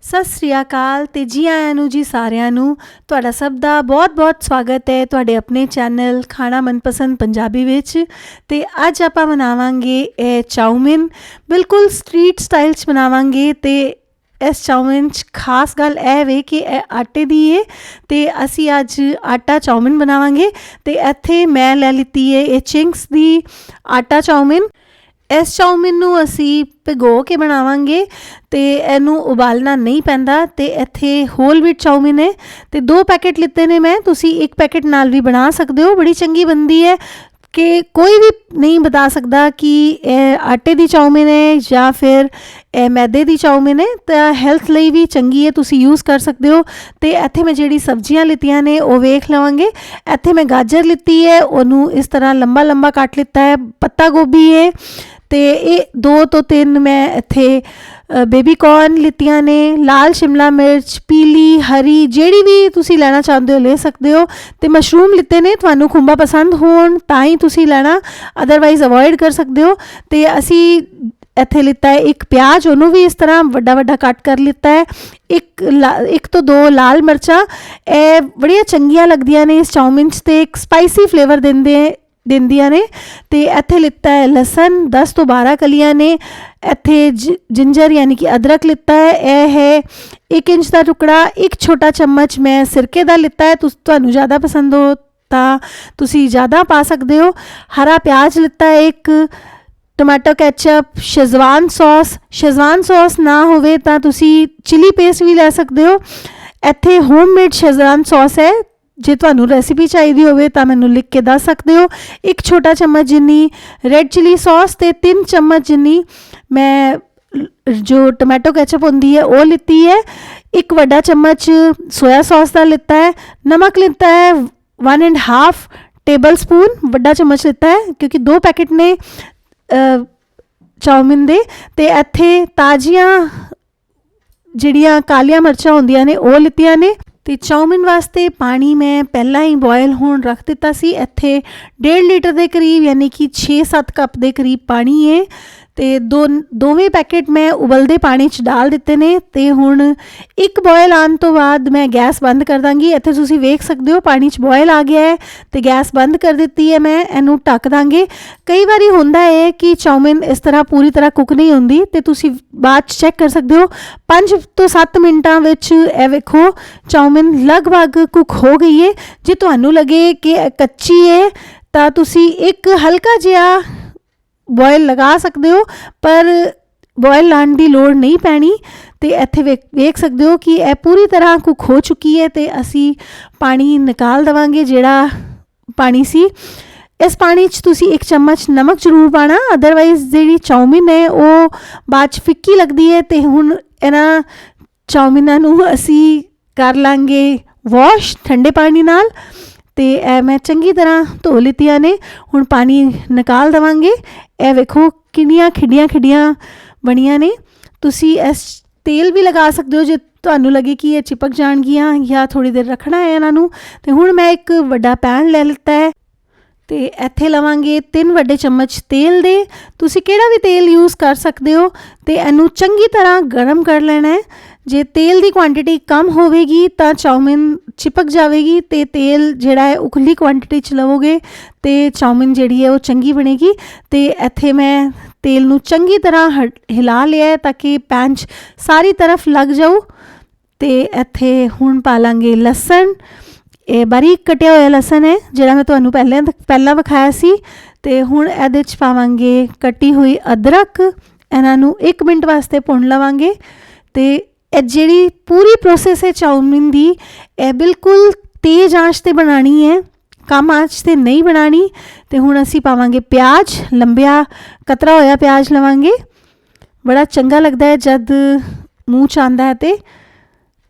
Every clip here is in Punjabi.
ਸਤਿ ਸ੍ਰੀ ਅਕਾਲ ਤੇ ਜੀ ਆਇਆਂ ਨੂੰ ਜੀ ਸਾਰਿਆਂ ਨੂੰ। ਤੁਹਾਡਾ ਸਭ ਦਾ ਬਹੁਤ-ਬਹੁਤ ਸਵਾਗਤ ਹੈ ਤੁਹਾਡੇ ਆਪਣੇ ਚੈਨਲ ਖਾਣਾ ਮਨਪਸੰਦ ਪੰਜਾਬੀ ਵਿੱਚ। ਤੇ ਅੱਜ ਆਪਾਂ ਬਣਾਵਾਂਗੇ ਇਹ ਚਾਊਮਿਨ, ਬਿਲਕੁਲ ਸਟਰੀਟ ਸਟਾਈਲ 'ਚ ਬਣਾਵਾਂਗੇ। ਤੇ ਇਸ ਚਾਊਮਿਨ 'ਚ ਖਾਸ ਗੱਲ ਇਹ ਵੇ ਕਿ ਇਹ ਆਟੇ ਦੀ ਹੈ ਤੇ ਅਸੀਂ ਅੱਜ ਆਟਾ ਚਾਊਮਿਨ ਬਣਾਵਾਂਗੇ। ਤੇ ਇੱਥੇ ਮੈਂ ਲੈ ਲਿੱਤੀ ਹੈ ਇਹ ਚਿੰਗਸ ਦੀ ਆਟਾ ਚਾਊਮਿਨ। ਇਸ ਚਾਊਮਿਨ ਨੂੰ ਅਸੀਂ ਭਿਗੋ ਕੇ ਬਣਾਵਾਂਗੇ ਤੇ ਇਹਨੂੰ ਉਬਾਲਣਾ ਨਹੀਂ ਪੈਂਦਾ। ਤੇ ਇੱਥੇ ਹੋਲ ਵੀਟ ਚਾਊਮਿਨ ਹੈ ਤੇ 2 ਪੈਕੇਟ ਲਿੱਤੇ ਨੇ ਮੈਂ। ਤੁਸੀਂ 1 ਪੈਕੇਟ ਨਾਲ ਵੀ ਬਣਾ ਸਕਦੇ ਹੋ, ਬੜੀ ਚੰਗੀ ਬਣਦੀ ਹੈ ਕਿ ਕੋਈ ਵੀ ਨਹੀਂ ਬਤਾ ਸਕਦਾ ਕਿ ਇਹ ਆਟੇ ਦੀ ਚਾਊਮਿਨ ਹੈ ਜਾਂ ਫਿਰ ਇਹ ਮੈਦੇ ਦੀ ਚਾਊਮਿਨ ਹੈ। ਤਾਂ ਹੈਲਥ ਲਈ ਵੀ ਚੰਗੀ ਹੈ, ਤੁਸੀਂ ਯੂਜ਼ ਕਰ ਸਕਦੇ ਹੋ। ਤੇ ਇੱਥੇ ਮੈਂ ਜਿਹੜੀ ਸਬਜ਼ੀਆਂ ਲਿੱਤੀਆਂ ਨੇ ਉਹ ਵੇਖ ਲਵਾਂਗੇ। ਇੱਥੇ ਮੈਂ ਗਾਜਰ ਲਿੱਤੀ ਹੈ, ਉਹਨੂੰ ਇਸ ਤਰ੍ਹਾਂ ਲੰਬਾ ਲੰਬਾ ਕੱਟ ਲਿੱਤਾ ਹੈ। ਪੱਤਾ ਗੋਭੀ ਹੈ ਤੇ ਇਹ 2 ਤੋਂ 3 ਮੈਂ ਇੱਥੇ ਬੇਬੀ ਕੌਰਨ ਲਿੱਤੀਆਂ ਨੇ। ਲਾਲ ਸ਼ਿਮਲਾ ਮਿਰਚ, ਪੀਲੀ, ਹਰੀ, ਜਿਹੜੀ ਵੀ ਤੁਸੀਂ ਲੈਣਾ ਚਾਹੁੰਦੇ ਹੋ ਲੈ ਸਕਦੇ ਹੋ। ਤੇ ਮਸ਼ਰੂਮ ਲਿੱਤੇ ਨੇ, ਤੁਹਾਨੂੰ ਖੁੰਬਾ ਪਸੰਦ ਹੋਣ ਤਾਂ ਹੀ ਤੁਸੀਂ ਲੈਣਾ, ਅਦਰਵਾਈਜ਼ ਅਵੋਇਡ ਕਰ ਸਕਦੇ ਹੋ। ਤੇ ਅਸੀਂ ਇੱਥੇ ਲਿੱਤਾ ਹੈ 1 ਪਿਆਜ਼, ਉਹਨੂੰ ਵੀ ਇਸ ਤਰ੍ਹਾਂ ਵੱਡਾ ਵੱਡਾ ਕੱਟ ਕਰ ਲਿੱਤਾ ਹੈ। 1 ਤੋਂ 2 ਲਾਲ ਮਿਰਚਾਂ, ਇਹ ਬੜੀਆਂ ਚੰਗੀਆਂ ਲੱਗਦੀਆਂ ਨੇ ਇਸ ਚਾਊਮਿਨ 'ਚ ਤੇ ਇੱਕ ਸਪਾਈਸੀ ਫਲੇਵਰ ਦਿੰਦੀਆਂ ਨੇ। ਤੇ ਇੱਥੇ ਲਿੱਤਾ ਹੈ ਲਸਣ, 10 ਤੋਂ 12 ਕਲੀਆਂ ਨੇ। ਇੱਥੇ ਜਿੰਜਰ ਯਾਨੀ ਕਿ ਅਦਰਕ ਲਿੱਤਾ ਹੈ, ਇਹ ਹੈ 1 ਇੰਚ ਦਾ ਟੁਕੜਾ। 1 ਛੋਟਾ ਚਮਚ ਮੈਂ ਸਿਰਕੇ ਦਾ ਲਿੱਤਾ ਹੈ, ਤੁਹਾਨੂੰ ਜ਼ਿਆਦਾ ਪਸੰਦ ਹੋ ਤਾਂ ਤੁਸੀਂ ਜ਼ਿਆਦਾ ਪਾ ਸਕਦੇ ਹੋ। ਹਰਾ ਪਿਆਜ਼ ਲਿੱਤਾ ਹੈ 1, ਟੋਮੈਟੋ ਕੈਚਅਪ, ਸ਼ੈਜ਼ਵਾਨ ਸੌਸ ਨਾ ਹੋਵੇ ਤਾਂ ਤੁਸੀਂ ਚਿਲੀ ਪੇਸਟ ਵੀ ਲੈ ਸਕਦੇ ਹੋ। ਇੱਥੇ ਹੋਮਮੇਡ ਸ਼ੈਜ਼ਵਾਨ ਸੌਸ ਹੈ, ਜੇ ਤੁਹਾਨੂੰ ਰੈਸਿਪੀ ਚਾਹੀਦੀ ਹੋਵੇ ਤਾਂ ਮੈਨੂੰ ਲਿਖ ਕੇ ਦੱਸ ਸਕਦੇ ਹੋ। 1 ਛੋਟਾ ਚਮਚ ਜਿੰਨੀ ਰੈੱਡ ਚਿਲੀ ਸੌਸ ਤੇ 3 ਚਮਚ ਜਿੰਨੀ ਮੈਂ ਜੋ ਟੋਮੈਟੋ ਕੈਚਅਪ ਹੁੰਦੀ ਹੈ ਉਹ ਲਿੱਤੀ ਹੈ। 1 ਵੱਡਾ ਚਮਚ ਸੋਇਆ ਸੌਸ ਦਾ ਲਿੱਤਾ ਹੈ। ਨਮਕ ਲਿੱਤਾ ਹੈ 1.5 ਟੇਬਲ ਸਪੂਨ, ਵੱਡਾ ਚਮਚ ਲਿੱਤਾ ਹੈ ਕਿਉਂਕਿ 2 ਪੈਕੇਟ ਨੇ ਚਾਊਮਿਨ ਦੇ। ਤੇ ਇੱਥੇ ਤਾਜ਼ੀਆਂ ਜਿਹੜੀਆਂ ਕਾਲੀਆਂ ਮਿਰਚਾਂ ਹੁੰਦੀਆਂ ਨੇ ਉਹ ਲਿੱਤੀਆਂ ਨੇ। ਤੇ ਚਾਊਮਿਨ ਵਾਸਤੇ ਪਾਣੀ ਮੈਂ ਪਹਿਲਾਂ ਹੀ ਬੋਇਲ ਹੋਣ ਰੱਖ ਦਿੱਤਾ ਸੀ। ਇੱਥੇ 1.5 ਲੀਟਰ ਦੇ ਕਰੀਬ ਯਾਨੀ ਕਿ 6-7 ਕੱਪ ਦੇ ਕਰੀਬ ਪਾਣੀ ਹੈ। ਤੇ ਦੋਵੇਂ ਪੈਕੇਟ ਮੈਂ ਉਬਲਦੇ ਪਾਣੀ 'ਚ ਡਾਲ ਦਿੱਤੇ ਨੇ। ਤੇ ਹੁਣ 1 ਬੋਇਲ ਆਉਣ ਤੋਂ ਬਾਅਦ ਮੈਂ ਗੈਸ ਬੰਦ ਕਰ ਦਾਂਗੀ। ਇੱਥੇ ਤੁਸੀਂ ਵੇਖ ਸਕਦੇ ਹੋ ਪਾਣੀ 'ਚ ਬੋਇਲ ਆ ਗਿਆ ਹੈ ਤੇ ਗੈਸ ਬੰਦ ਕਰ ਦਿੱਤੀ ਹੈ ਮੈਂ। ਇਹਨੂੰ ਢੱਕ ਦਾਂਗੇ। ਕਈ ਵਾਰੀ ਹੁੰਦਾ ਹੈ ਕਿ ਚਾਊਮਿਨ ਇਸ ਤਰ੍ਹਾਂ ਪੂਰੀ ਤਰ੍ਹਾਂ ਕੁੱਕ ਨਹੀਂ ਹੁੰਦੀ ਤੇ ਤੁਸੀਂ ਬਾਅਦ 'ਚ ਚੈੱਕ ਕਰ ਸਕਦੇ ਹੋ। 5 ਤੋਂ 7 ਮਿੰਟਾਂ ਵਿੱਚ ਇਹ ਵੇਖੋ ਚਾਊਮਿਨ ਲਗਭਗ ਕੁੱਕ ਹੋ ਗਈ ਹੈ। ਜੇ ਤੁਹਾਨੂੰ ਲੱਗੇ ਕਿ ਕੱਚੀ ਹੈ ਤਾਂ ਤੁਸੀਂ ਇੱਕ ਹਲਕਾ ਜਿਹਾ ਬੋਇਲ ਲਗਾ ਸਕਦੇ ਹੋ, ਪਰ ਬੋਇਲ ਲਾਉਣ ਦੀ ਲੋੜ ਨਹੀਂ ਪੈਣੀ। ਤੇ ਇੱਥੇ ਵੇਖ ਸਕਦੇ ਹੋ ਕਿ ਇਹ ਪੂਰੀ ਤਰ੍ਹਾਂ ਕੁੱਕ ਹੋ ਚੁੱਕੀ ਹੈ ਤੇ ਅਸੀਂ ਪਾਣੀ ਨਿਕਾਲ ਦੇਵਾਂਗੇ ਜਿਹੜਾ ਪਾਣੀ ਸੀ। ਇਸ ਪਾਣੀ 'ਚ ਤੁਸੀਂ 1 ਚਮਚ ਨਮਕ ਜ਼ਰੂਰ ਪਾਉਣਾ, ਅਦਰਵਾਈਜ਼ ਜਿਹੜੀ ਚਾਊਮਿਨ ਹੈ ਉਹ ਬਾਅਦ 'ਚ ਫਿੱਕੀ ਲੱਗਦੀ ਹੈ। ਤੇ ਹੁਣ ਇਹਨਾਂ ਚਾਊਮਿਨਾਂ ਨੂੰ ਅਸੀਂ ਕਰ ਲਾਂਗੇ ਵਾਸ਼ ਠੰਡੇ ਪਾਣੀ ਨਾਲ। ਤੇ ਇਹ ਮੈਂ ਚੰਗੀ ਤਰ੍ਹਾਂ ਧੋ ਲਿੱਤੀਆਂ ਨੇ, ਹੁਣ ਪਾਣੀ ਨਿਕਾਲ ਦੇਵਾਂਗੇ। ਇਹ ਵੇਖੋ ਕਿੰਨੀਆਂ ਖਿੱਡੀਆਂ ਬਣੀਆਂ ਨੇ। ਤੁਸੀਂ ਇਸ ਤੇਲ ਵੀ ਲਗਾ ਸਕਦੇ ਹੋ ਜੇ ਤੁਹਾਨੂੰ ਲੱਗੇ ਕਿ ਇਹ ਚਿਪਕ ਜਾਣਗੀਆਂ ਜਾਂ ਥੋੜ੍ਹੀ ਦੇਰ ਰੱਖਣਾ ਹੈ ਇਹਨਾਂ ਨੂੰ। ਤੇ ਹੁਣ ਮੈਂ 1 ਵੱਡਾ ਪੈਨ ਲੈ ਲਿੱਤਾ ਹੈ ਤੇ ਇੱਥੇ ਲਵਾਂਗੇ 3 ਵੱਡੇ ਚਮਚ ਤੇਲ ਦੇ। ਤੁਸੀਂ ਕਿਹੜਾ ਵੀ ਤੇਲ ਯੂਜ਼ ਕਰ ਸਕਦੇ ਹੋ। ਤੇ ਇਹਨੂੰ ਚੰਗੀ ਤਰ੍ਹਾਂ ਗਰਮ ਕਰ ਲੈਣਾ ਹੈ। ਜੇ ਤੇਲ ਦੀ ਕੁਆਂਟੀਟੀ ਕਮ ਹੋਵੇਗੀ ਤਾਂ ਚਾਊਮਿਨ ਚਿਪਕ ਜਾਵੇਗੀ ਤੇ ਤੇਲ ਜਿਹੜਾ ਹੈ ਉਖਲੀ ਕੁਆਂਟੀਟੀ 'ਚ ਲਵੋਗੇ ਤੇ ਚਾਊਮਿਨ ਜਿਹੜੀ ਹੈ ਉਹ ਚੰਗੀ ਬਣੇਗੀ। ਤੇ ਇੱਥੇ ਮੈਂ ਤੇਲ ਨੂੰ ਚੰਗੀ ਤਰ੍ਹਾਂ ਹਿਲਾ ਲਿਆ ਹੈ ਤਾਂ ਕਿ ਪੈਨ 'ਚ ਸਾਰੀ ਤਰਫ ਲੱਗ ਜਾਊ। ਤੇ ਇੱਥੇ ਹੁਣ ਪਾ ਲਾਂਗੇ ਲਸਣ, ਇਹ ਬਾਰੀਕ ਕਟਿਆ ਹੋਇਆ ਲਸਣ ਹੈ ਜਿਹੜਾ ਮੈਂ ਤੁਹਾਨੂੰ ਪਹਿਲਾਂ ਵਿਖਾਇਆ ਸੀ। ਤੇ ਹੁਣ ਇਹਦੇ 'ਚ ਪਾਵਾਂਗੇ ਕੱਟੀ ਹੋਈ ਅਦਰਕ। ਇਹਨਾਂ ਨੂੰ 1 ਮਿੰਟ ਵਾਸਤੇ ਭੁੰਨ ਲਵਾਂਗੇ। ਤੇ ਇਹ ਜਿਹੜੀ ਪੂਰੀ ਪ੍ਰੋਸੈਸ ਹੈ ਚਾਊਮਿਨ ਦੀ, ਇਹ ਬਿਲਕੁਲ ਤੇਜ਼ ਆਂਚ 'ਤੇ ਬਣਾਉਣੀ ਹੈ, ਕਮ ਆਂਚ 'ਤੇ ਨਹੀਂ ਬਣਾਉਣੀ। ਤੇ ਹੁਣ ਅਸੀਂ ਪਾਵਾਂਗੇ ਪਿਆਜ਼, ਲੰਬਿਆ ਕਤਰਾ ਹੋਇਆ ਪਿਆਜ਼ ਲਵਾਂਗੇ। ਬੜਾ ਚੰਗਾ ਲੱਗਦਾ ਹੈ ਜਦ ਮੂੰਹ 'ਚ ਆਉਂਦਾ ਹੈ। ਤੇ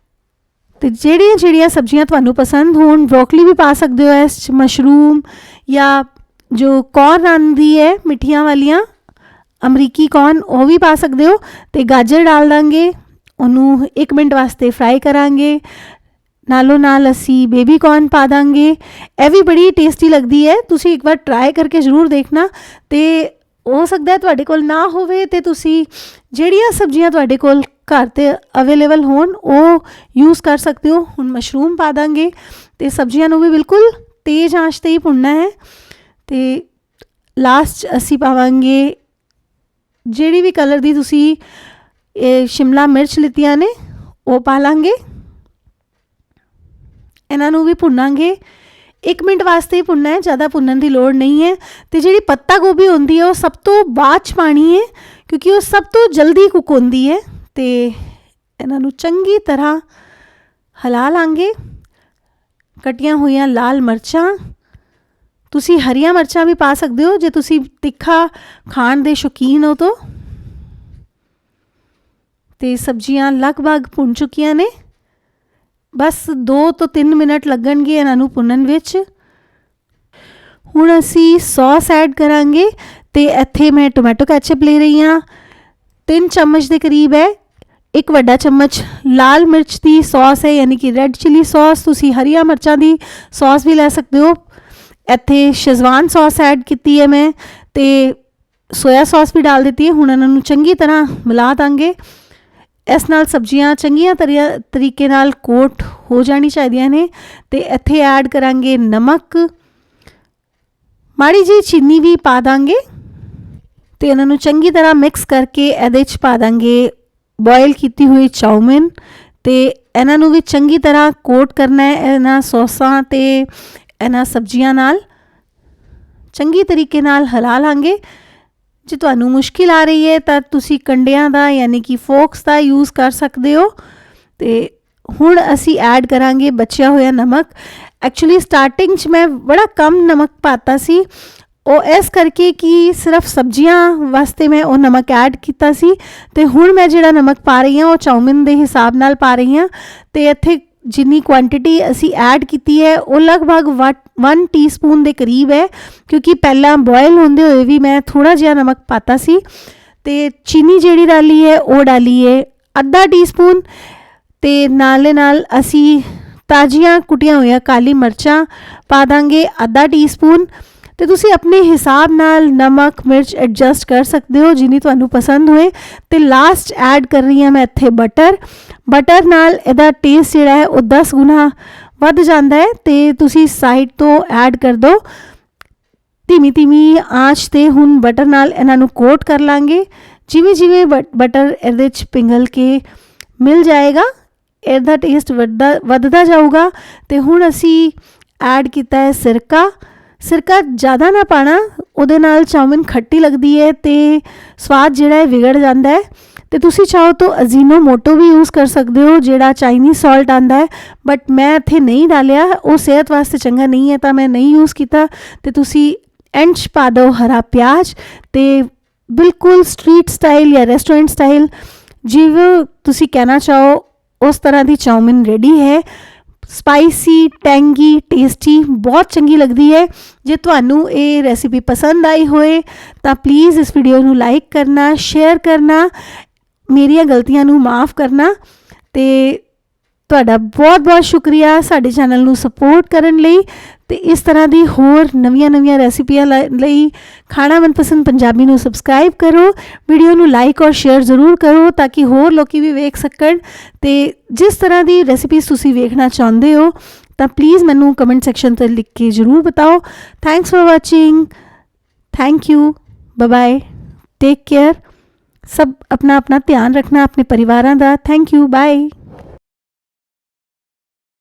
ਜਿਹੜੀਆਂ ਸਬਜ਼ੀਆਂ ਤੁਹਾਨੂੰ ਪਸੰਦ ਹੋਣ, ਬਰੋਕਲੀ ਵੀ ਪਾ ਸਕਦੇ ਹੋ ਇਸ 'ਚ, ਮਸ਼ਰੂਮ ਜਾਂ ਜੋ ਕੌਰਨ ਆਉਂਦੀ ਹੈ ਮਿੱਠੀਆਂ ਵਾਲੀਆਂ ਅਮਰੀਕੀ ਕੌਰਨ, ਉਹ ਵੀ ਪਾ ਸਕਦੇ ਹੋ। ਤੇ ਗਾਜਰ ਡਾਲ ਦਾਂਗੇ, ਉਹਨੂੰ 1 ਮਿੰਟ ਵਾਸਤੇ ਫਰਾਈ ਕਰਾਂਗੇ। ਨਾਲੋਂ ਨਾਲ ਅਸੀਂ ਬੇਬੀ ਕੌਰਨ ਪਾ ਦਾਂਗੇ। ਇਹ ਵੀ ਬੜੀ ਟੇਸਟੀ ਲੱਗਦੀ ਹੈ, ਤੁਸੀਂ ਇੱਕ ਵਾਰ ਟਰਾਈ ਕਰਕੇ ਜ਼ਰੂਰ ਦੇਖਣਾ। ਤੇ ਹੋ ਸਕਦਾ ਹੈ ਤੁਹਾਡੇ ਕੋਲ ਨਾ ਹੋਵੇ ਤੇ ਤੁਸੀਂ ਜਿਹੜੀਆਂ ਸਬਜ਼ੀਆਂ ਤੁਹਾਡੇ ਕੋਲ ਘਰ 'ਤੇ ਅਵੇਲੇਬਲ ਹੋਣ ਉਹ ਯੂਜ਼ ਕਰ ਸਕਦੇ ਹੋ। ਹੁਣ ਮਸ਼ਰੂਮ ਪਾ ਦਾਂਗੇ ਅਤੇ ਸਬਜ਼ੀਆਂ ਨੂੰ ਵੀ ਬਿਲਕੁਲ ਤੇਜ਼ ਆਂਚ 'ਤੇ ਹੀ ਭੁੰਨਣਾ ਹੈ। ਅਤੇ ਲਾਸਟ 'ਚ ਅਸੀਂ ਪਾਵਾਂਗੇ ਜਿਹੜੀ ਵੀ ਕਲਰ ਦੀ ਤੁਸੀਂ ਇਹ ਸ਼ਿਮਲਾ ਮਿਰਚ ਲਿੱਤੀਆਂ ਨੇ ਉਹ ਪਾ ਲਾਂਗੇ। ਇਹਨਾਂ ਨੂੰ ਵੀ ਭੁੰਨਾਂਗੇ, 1 ਮਿੰਟ ਵਾਸਤੇ ਹੀ ਭੁੰਨਣਾ ਹੈ, ਜ਼ਿਆਦਾ ਭੁੰਨਣ ਦੀ ਲੋੜ ਨਹੀਂ ਹੈ। ਅਤੇ ਜਿਹੜੀ ਪੱਤਾ ਗੋਭੀ ਹੁੰਦੀ ਹੈ ਉਹ ਸਭ ਤੋਂ ਬਾਅਦ 'ਚ ਪਾਉਣੀ ਹੈ ਕਿਉਂਕਿ ਉਹ ਸਭ ਤੋਂ ਜਲਦੀ ਕੁੱਕ ਹੁੰਦੀ ਹੈ। ਅਤੇ ਇਹਨਾਂ ਨੂੰ ਚੰਗੀ ਤਰ੍ਹਾਂ ਹਿਲਾ ਲਾਂਗੇ। ਕੱਟੀਆਂ ਹੋਈਆਂ ਲਾਲ ਮਿਰਚਾਂ, ਤੁਸੀਂ ਹਰੀਆਂ ਮਿਰਚਾਂ ਵੀ ਪਾ ਸਕਦੇ ਹੋ ਜੇ ਤੁਸੀਂ ਤਿੱਖਾ ਖਾਣ ਦੇ ਸ਼ੌਕੀਨ ਹੋ ਤਾਂ। ਅਤੇ ਸਬਜ਼ੀਆਂ ਲਗਭਗ ਭੁੰਨ ਚੁੱਕੀਆਂ ਨੇ, ਬਸ 2 ਤੋਂ 3 ਮਿੰਟ ਲੱਗਣਗੇ ਇਹਨਾਂ ਨੂੰ ਭੁੰਨਣ ਵਿੱਚ। ਹੁਣ ਅਸੀਂ ਸੌਸ ਐਡ ਕਰਾਂਗੇ ਅਤੇ ਇੱਥੇ ਮੈਂ ਟੋਮੈਟੋ ਕੈਚਅਪ ਲੈ ਰਹੀ ਹਾਂ, 3 ਚਮਚ ਦੇ ਕਰੀਬ ਹੈ। 1 ਵੱਡਾ ਚਮਚ ਲਾਲ ਮਿਰਚ ਦੀ ਸੌਸ ਹੈ, ਯਾਨੀ ਕਿ ਰੈੱਡ ਚਿੱਲੀ ਸੌਸ। ਤੁਸੀਂ ਹਰੀਆਂ ਮਿਰਚਾਂ ਦੀ ਸੌਸ ਵੀ ਲੈ ਸਕਦੇ ਹੋ। ਇੱਥੇ ਸ਼ੈਜ਼ਵਾਨ ਸੌਸ ਐਡ ਕੀਤੀ ਹੈ ਮੈਂ, ਅਤੇ ਸੋਇਆ ਸੌਸ ਵੀ ਡਾਲ ਦਿੱਤੀ ਹੈ। ਹੁਣ ਇਹਨਾਂ ਨੂੰ ਚੰਗੀ ਤਰ੍ਹਾਂ ਮਿਲਾ ਦਾਂਗੇ। ਇਸ ਨਾਲ ਸਬਜ਼ੀਆਂ ਚੰਗੀਆਂ ਤਰੀਕੇ ਨਾਲ ਕੋਟ ਹੋ ਜਾਣੀ ਚਾਹੀਦੀਆਂ ਨੇ। ਅਤੇ ਇੱਥੇ ਐਡ ਕਰਾਂਗੇ ਨਮਕ, ਮਾੜੀ ਜਿਹੀ ਚੀਨੀ ਵੀ ਪਾ ਦਾਂਗੇ ਅਤੇ ਇਹਨਾਂ ਨੂੰ ਚੰਗੀ ਤਰ੍ਹਾਂ ਮਿਕਸ ਕਰਕੇ ਇਹਦੇ 'ਚ ਪਾ ਦਾਂਗੇ ਬੋਇਲ ਕੀਤੀ ਹੋਈ ਚਾਊਮਿਨ। ਅਤੇ ਇਹਨਾਂ ਨੂੰ ਵੀ ਚੰਗੀ ਤਰ੍ਹਾਂ ਕੋਟ ਕਰਨਾ ਹੈ ਇਹਨਾਂ ਸੌਸਾਂ ਅਤੇ ਇਹਨਾਂ ਸਬਜ਼ੀਆਂ ਨਾਲ। ਚੰਗੀ ਤਰੀਕੇ ਨਾਲ ਹਿਲਾ ਲਾਂਗੇ। ਜੇ ਤੁਹਾਨੂੰ ਮੁਸ਼ਕਿਲ ਆ ਰਹੀ ਹੈ ਤਾਂ ਤੁਸੀਂ ਕੰਡਿਆਂ ਦਾ ਯਾਨੀ ਕਿ ਫੋਕਸ ਦਾ ਯੂਜ਼ ਕਰ ਸਕਦੇ ਹੋ। ਅਤੇ ਹੁਣ ਅਸੀਂ ਐਡ ਕਰਾਂਗੇ ਬਚਿਆ ਹੋਇਆ ਨਮਕ। ਐਕਚੁਅਲੀ ਸਟਾਰਟਿੰਗ 'ਚ ਮੈਂ ਬੜਾ ਕਮ ਨਮਕ ਪਾਤਾ ਸੀ, ਉਹ ਇਸ ਕਰਕੇ ਕਿ ਸਿਰਫ ਸਬਜ਼ੀਆਂ ਵਾਸਤੇ ਮੈਂ ਉਹ ਨਮਕ ਐਡ ਕੀਤਾ ਸੀ। ਅਤੇ ਹੁਣ ਮੈਂ ਜਿਹੜਾ ਨਮਕ ਪਾ ਰਹੀ ਹਾਂ ਉਹ ਚਾਊਮਿਨ ਦੇ ਹਿਸਾਬ ਨਾਲ ਪਾ ਰਹੀ ਹਾਂ। ਅਤੇ ਇੱਥੇ ਜਿੰਨੀ ਕੁਆਂਟਿਟੀ ਅਸੀਂ ਐਡ ਕੀਤੀ ਹੈ ਉਹ ਲਗਭਗ 1 ਟੀਸਪੂਨ ਦੇ ਕਰੀਬ ਹੈ, ਕਿਉਂਕਿ ਪਹਿਲਾਂ ਬੋਇਲ ਹੁੰਦੇ ਹੋਏ ਵੀ ਮੈਂ ਥੋੜ੍ਹਾ ਜਿਹਾ ਨਮਕ ਪਾਤਾ ਸੀ। ਅਤੇ ਚੀਨੀ ਜਿਹੜੀ ਡਾਲੀ ਹੈ ਉਹ ਡਾਲੀ ਹੈ ਅੱਧਾ ਟੀਸਪੂਨ। ਅਤੇ ਨਾਲੇ ਨਾਲ ਅਸੀਂ ਤਾਜ਼ੀਆਂ ਕੁੱਟੀਆਂ ਹੋਈਆਂ ਕਾਲੀ ਮਿਰਚਾਂ ਪਾ ਦਾਂਗੇ ਅੱਧਾ ਟੀਸਪੂਨ। ਅਤੇ ਤੁਸੀਂ ਆਪਣੇ ਹਿਸਾਬ ਨਾਲ ਨਮਕ ਮਿਰਚ ਐਡਜਸਟ ਕਰ ਸਕਦੇ ਹੋ ਜਿੰਨੀ ਤੁਹਾਨੂੰ ਪਸੰਦ ਹੋਏ। ਅਤੇ ਲਾਸਟ ਐਡ ਕਰ ਰਹੀ ਹਾਂ ਮੈਂ ਇੱਥੇ ਬਟਰ ਨਾਲ ਇਹਦਾ ਟੇਸਟ ਜਿਹੜਾ ਹੈ ਉਹ 10 ਗੁਣਾ ਵੱਧ ਜਾਂਦਾ ਹੈ। ਅਤੇ ਤੁਸੀਂ ਸਾਈਡ ਤੋਂ ਐਡ ਕਰ ਦਿਓ ਧੀਮੀ ਆਂਚ 'ਤੇ। ਹੁਣ ਬਟਰ ਨਾਲ ਇਹਨਾਂ ਨੂੰ ਕੋਟ ਕਰ ਲਾਂਗੇ। ਜਿਵੇਂ ਜਿਵੇਂ ਬਟਰ ਇਹਦੇ 'ਚ ਪਿਘਲ ਕੇ ਮਿਲ ਜਾਏਗਾ ਇਹਦਾ ਟੇਸਟ ਵੱਧਦਾ ਜਾਊਗਾ। ਅਤੇ ਹੁਣ ਅਸੀਂ ਐਡ ਕੀਤਾ ਹੈ ਸਿਰਕਾ ਜ਼ਿਆਦਾ ਨਾ ਪਾਣਾ, ਉਹਦੇ ਨਾਲ ਚਾਊਮਿਨ ਖੱਟੀ ਲੱਗਦੀ ਹੈ ਅਤੇ ਸਵਾਦ ਜਿਹੜਾ ਹੈ ਵਿਗੜ ਜਾਂਦਾ ਹੈ। ਅਤੇ ਤੁਸੀਂ ਚਾਹੋ ਤਾਂ ਅਜੀਨੋ ਮੋਟੋ ਵੀ ਯੂਜ਼ ਕਰ ਸਕਦੇ ਹੋ, ਜਿਹੜਾ ਚਾਈਨੀਜ਼ ਸਾਲਟ ਆਉਂਦਾ ਹੈ, ਬਟ ਮੈਂ ਇੱਥੇ ਨਹੀਂ ਡਾਲਿਆ, ਉਹ ਸਿਹਤ ਵਾਸਤੇ ਚੰਗਾ ਨਹੀਂ ਹੈ ਤਾਂ ਮੈਂ ਨਹੀਂ ਯੂਜ਼ ਕੀਤਾ। ਅਤੇ ਤੁਸੀਂ ਐਂਡ 'ਚ ਪਾ ਦਿਓ ਹਰਾ ਪਿਆਜ਼। ਅਤੇ ਬਿਲਕੁਲ ਸਟਰੀਟ ਸਟਾਈਲ ਜਾਂ ਰੈਸਟੋਰੈਂਟ ਸਟਾਈਲ ਜਿਵੇਂ ਤੁਸੀਂ ਕਹਿਣਾ ਚਾਹੋ ਉਸ ਤਰ੍ਹਾਂ ਦੀ ਚਾਊਮਿਨ ਰੈਡੀ ਹੈ। ਸਪਾਈਸੀ, ਟੈਂਗੀ, ਟੇਸਟੀ, ਬਹੁਤ ਚੰਗੀ ਲੱਗਦੀ ਹੈ। ਜੇ ਤੁਹਾਨੂੰ ਇਹ ਰੈਸਿਪੀ ਪਸੰਦ ਆਈ ਹੋਏ ਤਾਂ ਪਲੀਜ਼ ਇਸ ਵੀਡੀਓ ਨੂੰ ਲਾਈਕ ਕਰਨਾ, ਸ਼ੇਅਰ ਕਰਨਾ, ਮੇਰੀਆਂ ਗਲਤੀਆਂ ਨੂੰ ਮਾफ़ ਕਰਨਾ। ਅਤੇ ਤੁਹਾਡਾ ਬਹੁਤ ਬਹੁਤ ਸ਼ੁਕਰੀਆ ਸਾਡੇ ਚੈਨਲ ਨੂੰ ਸਪੋਰਟ ਕਰਨ ਲਈ। ਅਤੇ ਇਸ ਤਰ੍ਹਾਂ ਦੀ ਹੋਰ ਨਵੀਆਂ ਰੈਸਿਪੀਆਂ ਲਈ ਖਾਣਾ ਮਨਪਸੰਦ ਪੰਜਾਬੀ ਨੂੰ ਸਬਸਕ੍ਰਾਈਬ ਕਰੋ, ਵੀਡੀਓ ਨੂੰ ਲਾਈਕ ਔਰ ਸ਼ੇਅਰ ਜ਼ਰੂਰ ਕਰੋ ਤਾਂ ਕਿ ਹੋਰ ਲੋਕ ਵੀ ਵੇਖ ਸਕਣ। ਅਤੇ ਜਿਸ ਤਰ੍ਹਾਂ ਦੀ ਰੈਸਿਪੀਜ਼ ਤੁਸੀਂ ਵੇਖਣਾ ਚਾਹੁੰਦੇ ਹੋ ਤਾਂ ਪਲੀਜ਼ ਮੈਨੂੰ ਕਮੈਂਟ ਸੈਕਸ਼ਨ 'ਤੇ ਲਿਖ ਕੇ ਜ਼ਰੂਰ ਬਤਾਓ। Thanks for watching, thank you, bye, take care. ਸਭ ਆਪਣਾ ਧਿਆਨ ਰੱਖਣਾ ਆਪਣੇ ਪਰਿਵਾਰਾਂ ਦਾ। Thank you, bye.